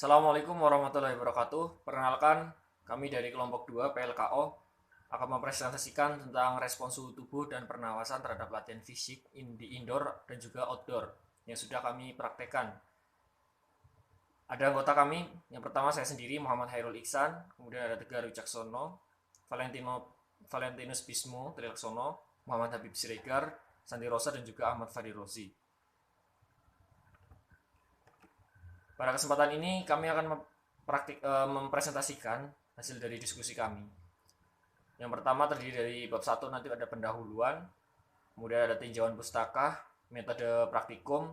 Assalamualaikum warahmatullahi wabarakatuh. Perkenalkan, kami dari kelompok 2 PLKO akan mempresentasikan tentang respons suhu tubuh dan pernapasan terhadap latihan fisik di indoor dan juga outdoor yang sudah kami praktekkan. Ada anggota kami, yang pertama saya sendiri Muhammad Hairul Iksan, kemudian ada Tegar Wicaksono, Valentinus Bismo Trilaksono, Muhammad Habib Siregar, Sandi Rosa dan juga Ahmad Fadirozi. Pada kesempatan ini kami akan mempresentasikan hasil dari diskusi kami. Yang pertama terdiri dari bab 1, nanti ada pendahuluan, kemudian ada tinjauan pustaka, metode praktikum,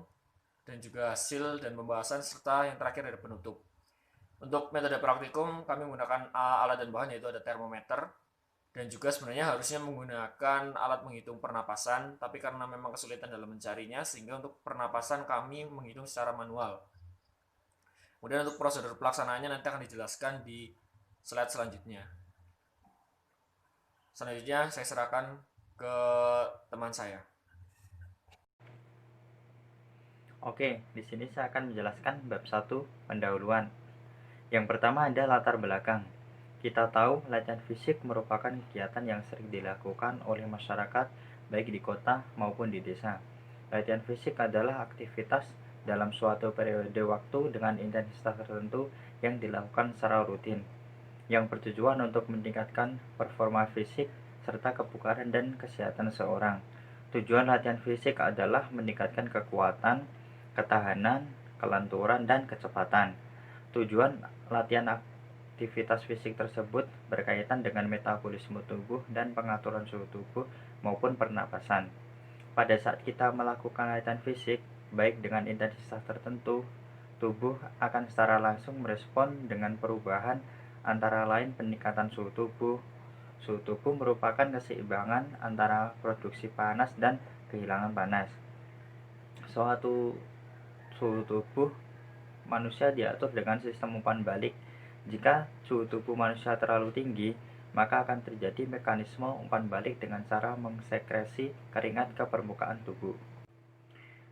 dan juga hasil dan pembahasan, serta yang terakhir ada penutup. Untuk metode praktikum kami menggunakan alat dan bahan, yaitu ada termometer, dan juga sebenarnya harusnya menggunakan alat menghitung pernapasan, tapi karena memang kesulitan dalam mencarinya, sehingga untuk pernapasan kami menghitung secara manual. Kemudian untuk prosedur pelaksanaannya nanti akan dijelaskan di slide selanjutnya. Selanjutnya saya serahkan ke teman saya. Oke, di sini saya akan menjelaskan bab 1 pendahuluan. Yang pertama ada latar belakang. Kita tahu latihan fisik merupakan kegiatan yang sering dilakukan oleh masyarakat baik di kota maupun di desa. Latihan fisik adalah aktivitas dalam suatu periode waktu dengan intensitas tertentu yang dilakukan secara rutin, yang bertujuan untuk meningkatkan performa fisik serta kebugaran dan kesehatan seorang. Tujuan latihan fisik adalah meningkatkan kekuatan, ketahanan, kelenturan, dan kecepatan. Tujuan latihan aktivitas fisik tersebut berkaitan dengan metabolisme tubuh dan pengaturan suhu tubuh maupun pernapasan. Pada saat kita melakukan latihan fisik, baik dengan intensitas tertentu, tubuh akan secara langsung merespon dengan perubahan antara lain peningkatan suhu tubuh. Suhu tubuh merupakan keseimbangan antara produksi panas dan kehilangan panas. Suatu suhu tubuh manusia diatur dengan sistem umpan balik. Jika suhu tubuh manusia terlalu tinggi, maka akan terjadi mekanisme umpan balik dengan cara mengsekresi keringat ke permukaan tubuh.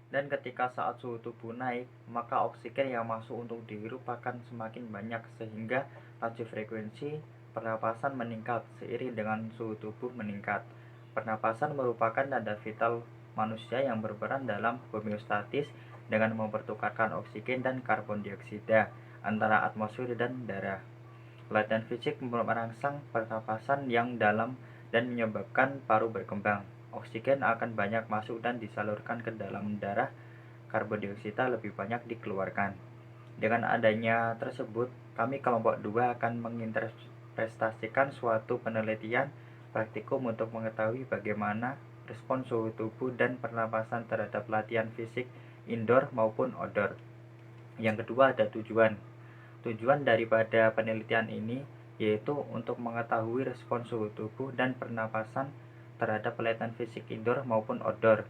Dan ketika saat suhu tubuh naik, maka oksigen yang masuk untuk dihirup akan semakin banyak sehingga laju frekuensi pernapasan meningkat seiring dengan suhu tubuh meningkat. Pernapasan merupakan nada vital manusia yang berperan dalam homeostatis dengan mempertukarkan oksigen dan karbon dioksida antara atmosfer dan darah. Latihan fisik merangsang pernapasan yang dalam dan menyebabkan paru berkembang. Oksigen akan banyak masuk dan disalurkan ke dalam darah, karbon dioksida lebih banyak dikeluarkan. Dengan adanya tersebut, kami kelompok 2 akan menginterpretasikan suatu penelitian praktikum untuk mengetahui bagaimana respons suhu tubuh dan pernapasan terhadap latihan fisik indoor maupun outdoor. Yang kedua ada tujuan. Tujuan daripada penelitian ini yaitu untuk mengetahui respons suhu tubuh dan pernapasan terhadap latihan fisik indoor maupun outdoor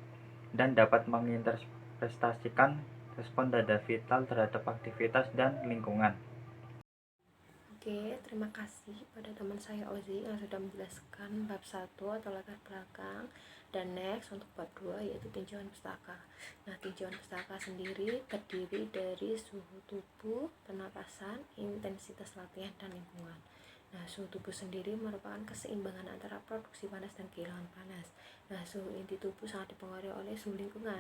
dan dapat menginterpretasikan respon dada vital terhadap aktivitas dan lingkungan. Oke, terima kasih pada teman saya Ozi yang sudah menjelaskan bab 1 atau latar belakang. Dan next untuk bab 2 yaitu tinjauan pustaka. Nah, tinjauan pustaka sendiri terdiri dari suhu tubuh, pernapasan, intensitas latihan, dan lingkungan. Nah, suhu tubuh sendiri merupakan keseimbangan antara produksi panas dan kehilangan panas. Nah, suhu inti tubuh sangat dipengaruhi oleh suhu lingkungan.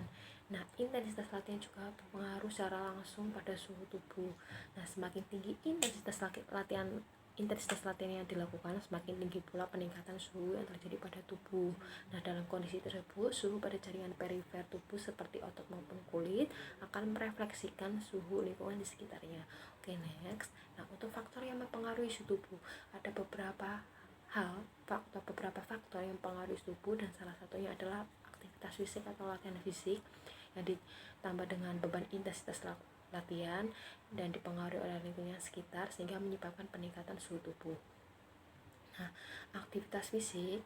Nah, intensitas latihan juga berpengaruh secara langsung pada suhu tubuh. Nah, semakin tinggi intensitas latihan yang dilakukan, semakin tinggi pula peningkatan suhu yang terjadi pada tubuh. Nah, dalam kondisi tersebut, suhu pada jaringan perifer tubuh seperti otot maupun kulit akan merefleksikan suhu lingkungan di sekitarnya. Oke, next. Nah, untuk faktor yang mempengaruhi suhu tubuh, ada beberapa faktor yang mempengaruhi tubuh, dan salah satunya adalah aktivitas fisik atau latihan fisik yang ditambah dengan beban intensitas latihan dan dipengaruhi oleh lingkungan sekitar sehingga menyebabkan peningkatan suhu tubuh. Nah, aktivitas fisik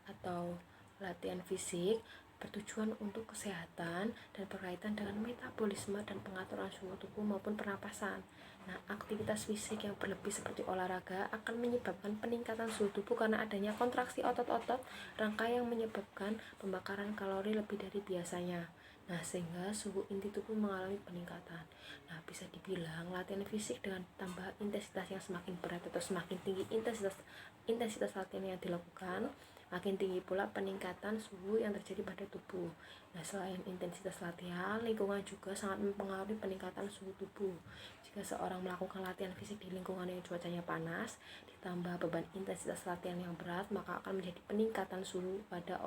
atau latihan fisik bertujuan untuk kesehatan dan berkaitan dengan metabolisme dan pengaturan suhu tubuh maupun pernapasan. Nah, aktivitas fisik yang berlebih seperti olahraga akan menyebabkan peningkatan suhu tubuh karena adanya kontraksi otot-otot rangka yang menyebabkan pembakaran kalori lebih dari biasanya. Nah, sehingga suhu inti tubuh mengalami peningkatan. Nah, bisa dibilang latihan fisik dengan tambah intensitas yang semakin berat atau semakin tinggi intensitas latihan yang dilakukan, makin tinggi pula peningkatan suhu yang terjadi pada tubuh. Nah, selain intensitas latihan, lingkungan juga sangat mempengaruhi peningkatan suhu tubuh. Jika seorang melakukan latihan fisik di lingkungan yang cuacanya panas, ditambah beban intensitas latihan yang berat, maka akan terjadi peningkatan suhu pada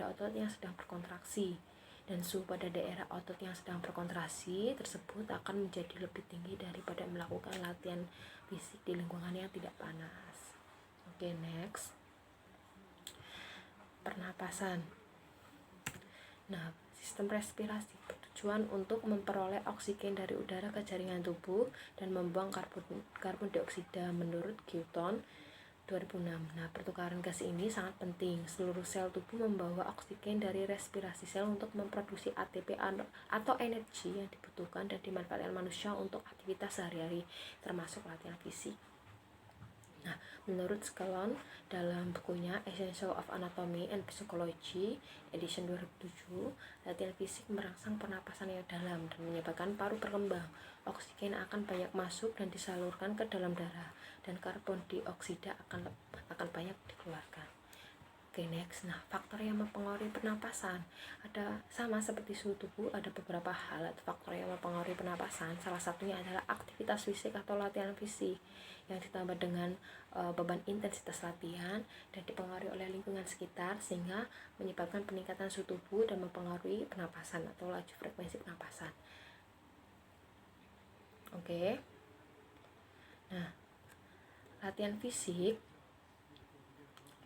otot yang sedang berkontraksi. Dan suhu pada daerah otot yang sedang berkontraksi tersebut akan menjadi lebih tinggi daripada melakukan latihan fisik di lingkungan yang tidak panas. Oke, next. Pernapasan. Nah, sistem respirasi bertujuan untuk memperoleh oksigen dari udara ke jaringan tubuh dan membuang karbon dioksida menurut Newton 2006. Nah, pertukaran gas ini sangat penting. Seluruh sel tubuh membawa oksigen dari respirasi sel untuk memproduksi ATP atau energi yang dibutuhkan dan dimanfaatkan manusia untuk aktivitas sehari-hari, termasuk latihan fisik. Nah, menurut Scalon dalam bukunya Essential of Anatomy and Physiology edition 2007, latihan fisik merangsang pernapasan yang dalam dan menyebabkan paru berkembang. Oksigen akan banyak masuk dan disalurkan ke dalam darah, dan karbon dioksida akan banyak dikeluarkan. Oke, next. Nah, faktor yang mempengaruhi pernapasan ada sama seperti suhu tubuh, ada beberapa hal atau faktor yang mempengaruhi pernapasan. Salah satunya adalah aktivitas fisik atau latihan fisik yang ditambah dengan beban intensitas latihan dan dipengaruhi oleh lingkungan sekitar, sehingga menyebabkan peningkatan suhu tubuh dan mempengaruhi pernapasan atau laju frekuensi pernapasan. Oke. Nah, latihan fisik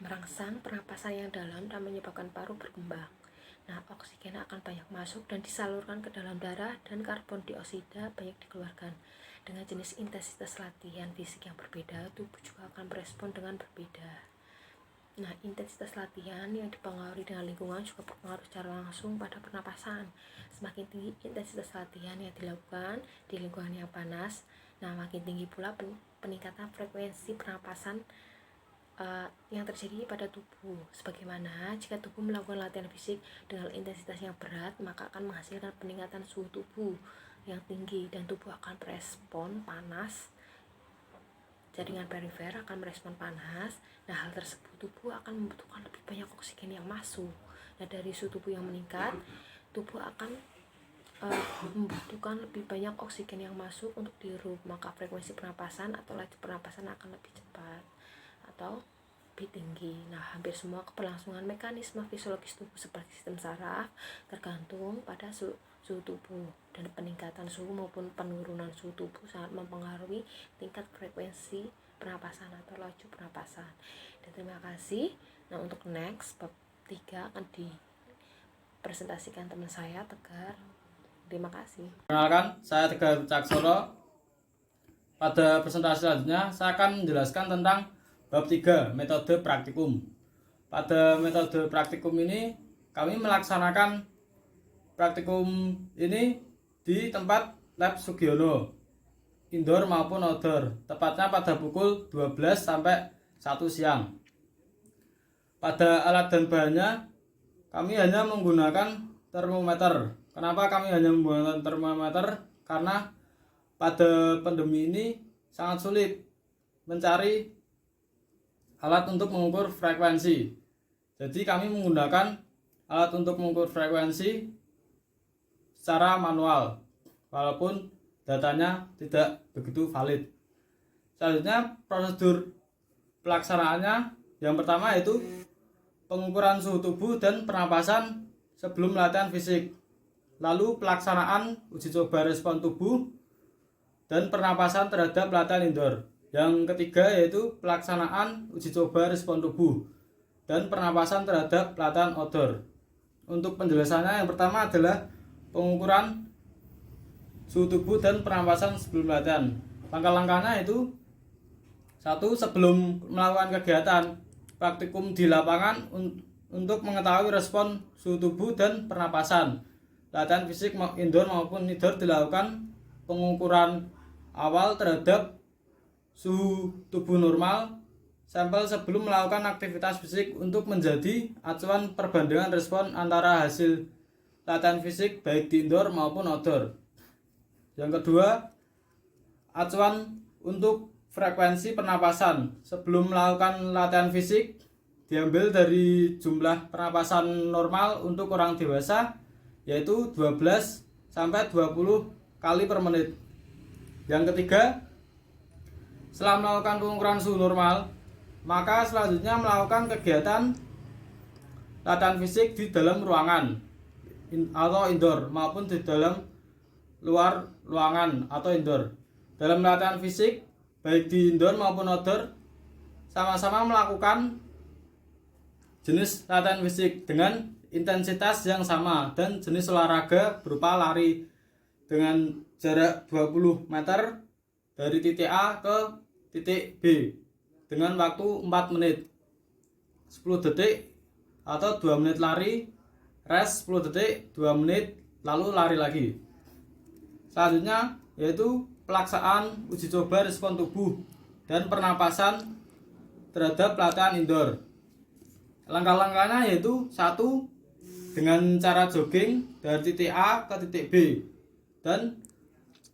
merangsang pernapasan yang dalam dan menyebabkan paru berkembang. Nah, oksigen akan banyak masuk dan disalurkan ke dalam darah, dan karbon dioksida banyak dikeluarkan. Dengan jenis intensitas latihan fisik yang berbeda, tubuh juga akan berespon dengan berbeda. Nah, intensitas latihan yang dipengaruhi dengan lingkungan juga berpengaruh secara langsung pada pernapasan. Semakin tinggi intensitas latihan yang dilakukan di lingkungan yang panas, nah makin tinggi pula peningkatan frekuensi pernapasan yang terjadi pada tubuh. Sebagaimana jika tubuh melakukan latihan fisik dengan intensitas yang berat, maka akan menghasilkan peningkatan suhu tubuh yang tinggi dan tubuh akan merespon panas. Jaringan perifer akan merespon panas. Nah, hal tersebut tubuh akan membutuhkan lebih banyak oksigen yang masuk. Nah, dari suhu tubuh yang meningkat, tubuh akan membutuhkan lebih banyak oksigen yang masuk untuk dihirup, maka frekuensi pernapasan atau laju pernapasan akan lebih cepat atau lebih tinggi. Nah, hampir semua keberlangsungan mekanisme fisiologis tubuh seperti sistem saraf tergantung pada suhu tubuh, dan peningkatan suhu maupun penurunan suhu tubuh sangat mempengaruhi tingkat frekuensi pernapasan atau laju pernapasan. Dan terima kasih. Nah, untuk next bab 3 akan dipresentasikan teman saya, Tegar. Terima kasih. Perkenalkan, saya Tegar Caksono. Pada presentasi selanjutnya, saya akan menjelaskan tentang bab 3, metode praktikum. Pada metode praktikum ini, kami melaksanakan praktikum ini di tempat lab Sugiono, indoor maupun outdoor, tepatnya pada pukul 12 sampai 1 siang. Pada alat dan bahannya, kami hanya menggunakan termometer. Kenapa kami hanya menggunakan termometer? Karena pada pandemi ini sangat sulit mencari alat untuk mengukur frekuensi. Jadi kami menggunakan alat untuk mengukur frekuensi secara manual, walaupun datanya tidak begitu valid. Selanjutnya, prosedur pelaksanaannya yang pertama yaitu pengukuran suhu tubuh dan pernapasan sebelum latihan fisik. Lalu pelaksanaan uji coba respon tubuh dan pernapasan terhadap latihan indoor. Yang ketiga yaitu pelaksanaan uji coba respon tubuh dan pernapasan terhadap latihan outdoor. Untuk penjelasannya, yang pertama adalah pengukuran suhu tubuh dan pernapasan sebelum latihan. Langkah-langkahnya itu: 1. Sebelum melakukan kegiatan praktikum di lapangan, untuk mengetahui respon suhu tubuh dan pernapasan, latihan fisik indoor maupun outdoor dilakukan pengukuran awal terhadap suhu tubuh normal sampel sebelum melakukan aktivitas fisik untuk menjadi acuan perbandingan respon antara hasil latihan fisik baik di indoor maupun outdoor. Yang kedua, acuan untuk frekuensi pernapasan sebelum melakukan latihan fisik diambil dari jumlah pernapasan normal untuk orang dewasa, yaitu 12 sampai 20 kali per menit. Yang ketiga, setelah melakukan pengukuran suhu normal, maka selanjutnya melakukan kegiatan latihan fisik di dalam ruangan atau indoor maupun di dalam luar ruangan atau indoor. Dalam latihan fisik baik di indoor maupun outdoor, sama-sama melakukan jenis latihan fisik dengan intensitas yang sama dan jenis olahraga berupa lari dengan jarak 20 meter dari titik A ke titik B dengan waktu 4 menit, 10 detik atau 2 menit lari, rest 10 detik, 2 menit, lalu lari lagi. Selanjutnya yaitu pelaksanaan uji coba respon tubuh dan pernapasan terhadap latihan indoor. Langkah-langkahnya yaitu 1. Dengan cara jogging dari titik A ke titik B dan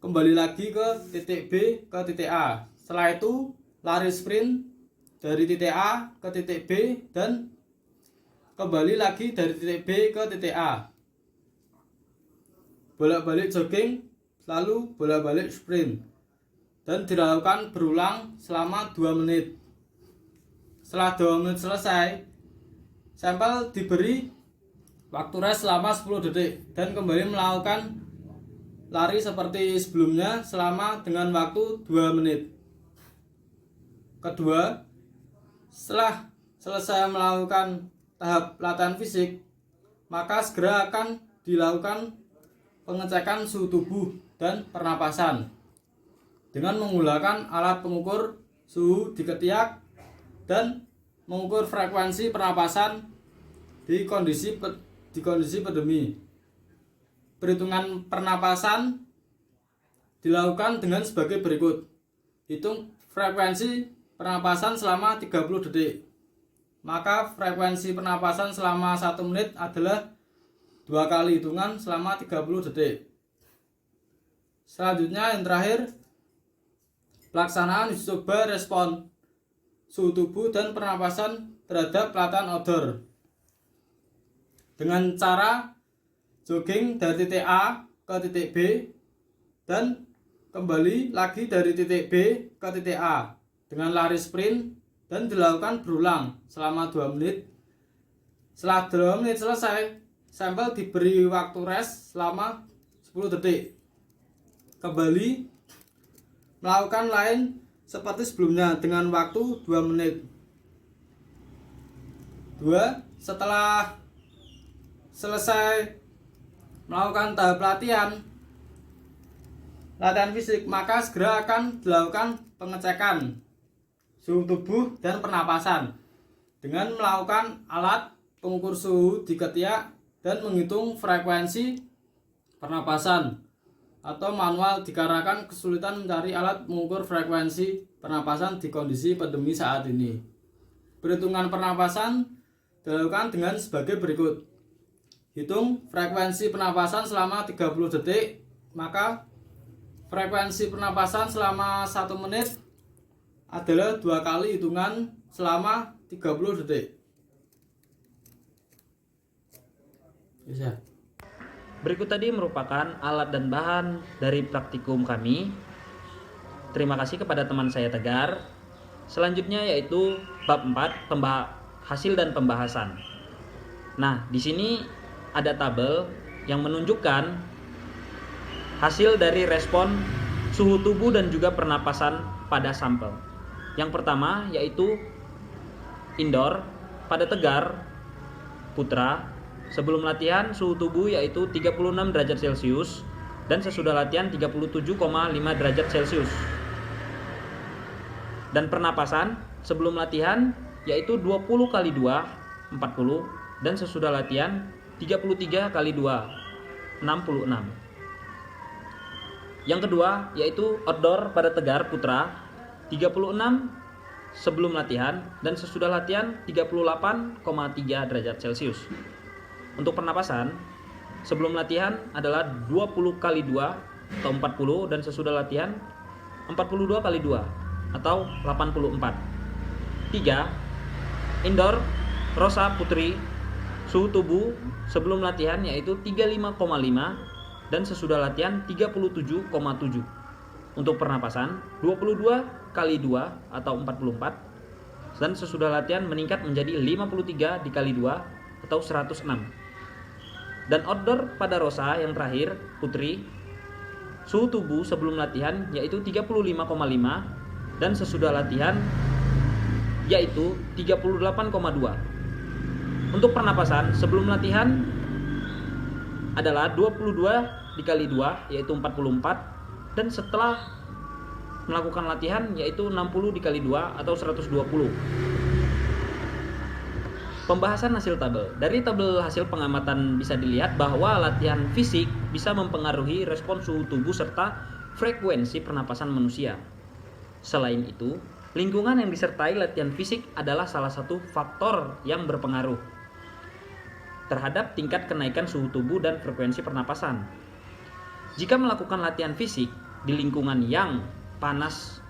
kembali lagi ke titik B ke titik A. Setelah itu lari sprint dari titik A ke titik B dan kembali lagi dari titik B ke titik A. Bolak-balik jogging lalu bolak-balik sprint dan dilakukan berulang selama 2 menit. Setelah 2 menit selesai, sampel diberi waktu rest selama 10 detik dan kembali melakukan lari seperti sebelumnya selama dengan waktu 2 menit. Kedua, setelah selesai melakukan tahap latihan fisik, maka segera akan dilakukan pengecekan suhu tubuh dan pernapasan dengan menggunakan alat pengukur suhu di ketiak dan mengukur frekuensi pernapasan di kondisi pandemi. Perhitungan pernapasan dilakukan dengan sebagai berikut. Hitung frekuensi pernapasan selama 30 detik. Maka frekuensi pernapasan selama 1 menit adalah 2 kali hitungan selama 30 detik. Selanjutnya yang terakhir, pelaksanaan uji coba respon suhu tubuh dan pernapasan terhadap latihan outdoor dengan cara jogging dari titik A ke titik B dan kembali lagi dari titik B ke titik A dengan lari sprint dan dilakukan berulang selama 2 menit. Setelah 2 menit selesai, sampel diberi waktu rest selama 10 detik. Kembali melakukan lain seperti sebelumnya dengan waktu 2 menit. 2. Setelah selesai melakukan tahap latihan fisik, maka segera akan dilakukan pengecekan suhu tubuh dan pernapasan dengan melakukan alat pengukur suhu di ketiak dan menghitung frekuensi pernapasan atau manual dikarenakan kesulitan mencari alat mengukur frekuensi pernapasan di kondisi pandemi saat ini. Perhitungan pernapasan dilakukan dengan sebagai berikut. Hitung frekuensi pernapasan selama 30 detik, maka frekuensi pernapasan selama 1 menit adalah 2 kali hitungan selama 30 detik. Bisa. Berikut tadi merupakan alat dan bahan dari praktikum kami. Terima kasih kepada teman saya Tegar. Selanjutnya yaitu bab 4, hasil dan pembahasan. Nah, di sini ada tabel yang menunjukkan hasil dari respon suhu tubuh dan juga pernapasan pada sampel. Yang pertama yaitu indoor pada Tegar Putra. Sebelum latihan suhu tubuh yaitu 36 derajat Celcius dan sesudah latihan 37,5 derajat Celcius. Dan pernapasan sebelum latihan yaitu 20 kali 2 40 dan sesudah latihan 33 kali 2 66. Yang kedua yaitu outdoor pada Tegar Putra 36 sebelum latihan dan sesudah latihan 38,3 derajat Celcius. Untuk pernapasan, sebelum latihan adalah 20 kali 2 atau 40 dan sesudah latihan 42 kali 2 atau 84. 3. Indoor Rosa Putri, suhu tubuh sebelum latihan yaitu 35,5 dan sesudah latihan 37,7. Untuk pernapasan 22 kali 2 atau 44 dan sesudah latihan meningkat menjadi 53 dikali 2 atau 106. Dan outdoor pada Rosa yang terakhir Putri, suhu tubuh sebelum latihan yaitu 35,5 dan sesudah latihan yaitu 38,2. Untuk pernapasan sebelum latihan adalah 22 dikali 2 yaitu 44 dan setelah melakukan latihan yaitu 60 dikali 2 atau 120. Pembahasan hasil tabel. Dari tabel hasil pengamatan bisa dilihat bahwa latihan fisik bisa mempengaruhi respon suhu tubuh serta frekuensi pernapasan manusia. Selain itu, lingkungan yang disertai latihan fisik adalah salah satu faktor yang berpengaruh terhadap tingkat kenaikan suhu tubuh dan frekuensi pernapasan. Jika melakukan latihan fisik di lingkungan yang panas,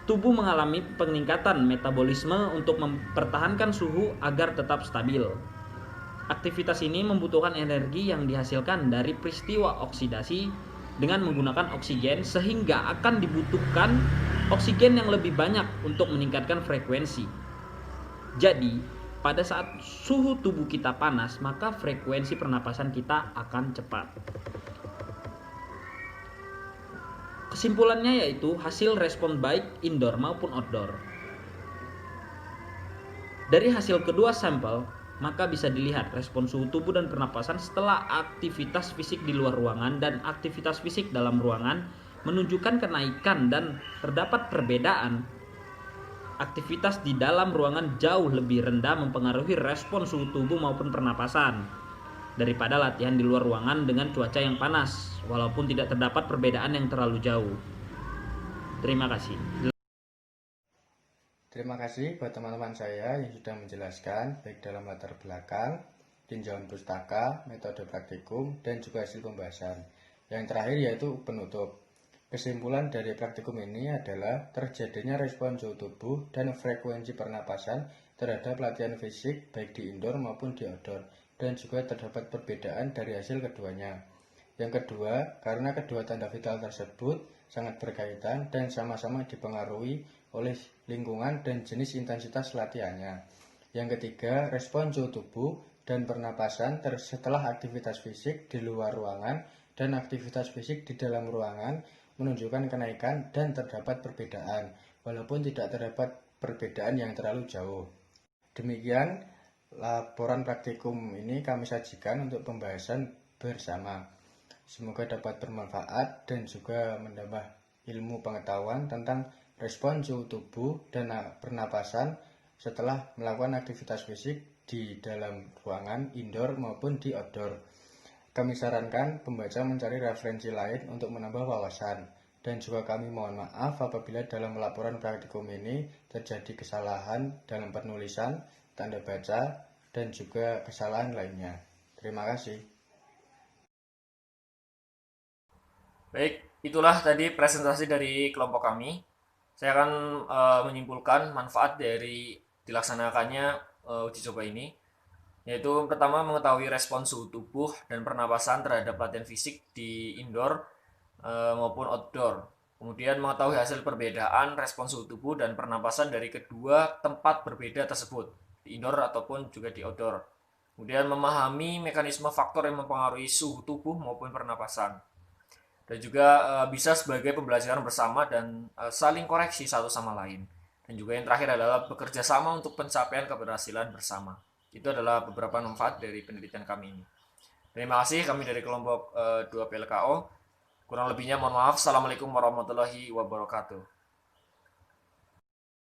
tubuh mengalami peningkatan metabolisme untuk mempertahankan suhu agar tetap stabil. Aktivitas ini membutuhkan energi yang dihasilkan dari peristiwa oksidasi dengan menggunakan oksigen sehingga akan dibutuhkan oksigen yang lebih banyak untuk meningkatkan frekuensi. Jadi, pada saat suhu tubuh kita panas, maka frekuensi pernapasan kita akan cepat. Kesimpulannya yaitu hasil respon baik indoor maupun outdoor. Dari hasil kedua sampel, maka bisa dilihat respon suhu tubuh dan pernapasan setelah aktivitas fisik di luar ruangan dan aktivitas fisik dalam ruangan menunjukkan kenaikan dan terdapat perbedaan. Aktivitas di dalam ruangan jauh lebih rendah mempengaruhi respon suhu tubuh maupun pernapasan daripada latihan di luar ruangan dengan cuaca yang panas, walaupun tidak terdapat perbedaan yang terlalu jauh. Terima kasih. Terima kasih buat teman-teman saya yang sudah menjelaskan baik dalam latar belakang, tinjauan pustaka, metode praktikum, dan juga hasil pembahasan. Yang terakhir yaitu penutup. Kesimpulan dari praktikum ini adalah terjadinya respon suhu tubuh dan frekuensi pernapasan terhadap latihan fisik baik di indoor maupun di outdoor, dan juga terdapat perbedaan dari hasil keduanya. Yang kedua, karena kedua tanda vital tersebut sangat berkaitan dan sama-sama dipengaruhi oleh lingkungan dan jenis intensitas latihannya. Yang ketiga, respon suhu tubuh dan pernapasan setelah aktivitas fisik di luar ruangan dan aktivitas fisik di dalam ruangan menunjukkan kenaikan dan terdapat perbedaan, walaupun tidak terdapat perbedaan yang terlalu jauh. Demikian laporan praktikum ini kami sajikan untuk pembahasan bersama. Semoga dapat bermanfaat dan juga menambah ilmu pengetahuan tentang respon suhu tubuh dan pernapasan setelah melakukan aktivitas fisik di dalam ruangan indoor maupun di outdoor. Kami sarankan pembaca mencari referensi lain untuk menambah wawasan, dan juga kami mohon maaf apabila dalam laporan praktikum ini terjadi kesalahan dalam penulisan, tanda baca, dan juga kesalahan lainnya. Terima kasih. Baik, itulah tadi presentasi dari kelompok kami. Saya akan menyimpulkan manfaat dari dilaksanakannya uji coba ini, yaitu pertama mengetahui respon suhu tubuh dan pernapasan terhadap latihan fisik di indoor maupun outdoor. Kemudian mengetahui hasil perbedaan respon suhu tubuh dan pernapasan dari kedua tempat berbeda tersebut, di indoor ataupun juga di outdoor. Kemudian memahami mekanisme faktor yang mempengaruhi suhu tubuh maupun pernapasan. Dan juga bisa sebagai pembelajaran bersama dan saling koreksi satu sama lain. Dan juga yang terakhir adalah bekerja sama untuk pencapaian keberhasilan bersama. Itu adalah beberapa manfaat dari penelitian kami ini. Terima kasih, kami dari kelompok 2 PLKO. Kurang lebihnya mohon maaf. Assalamualaikum warahmatullahi wabarakatuh.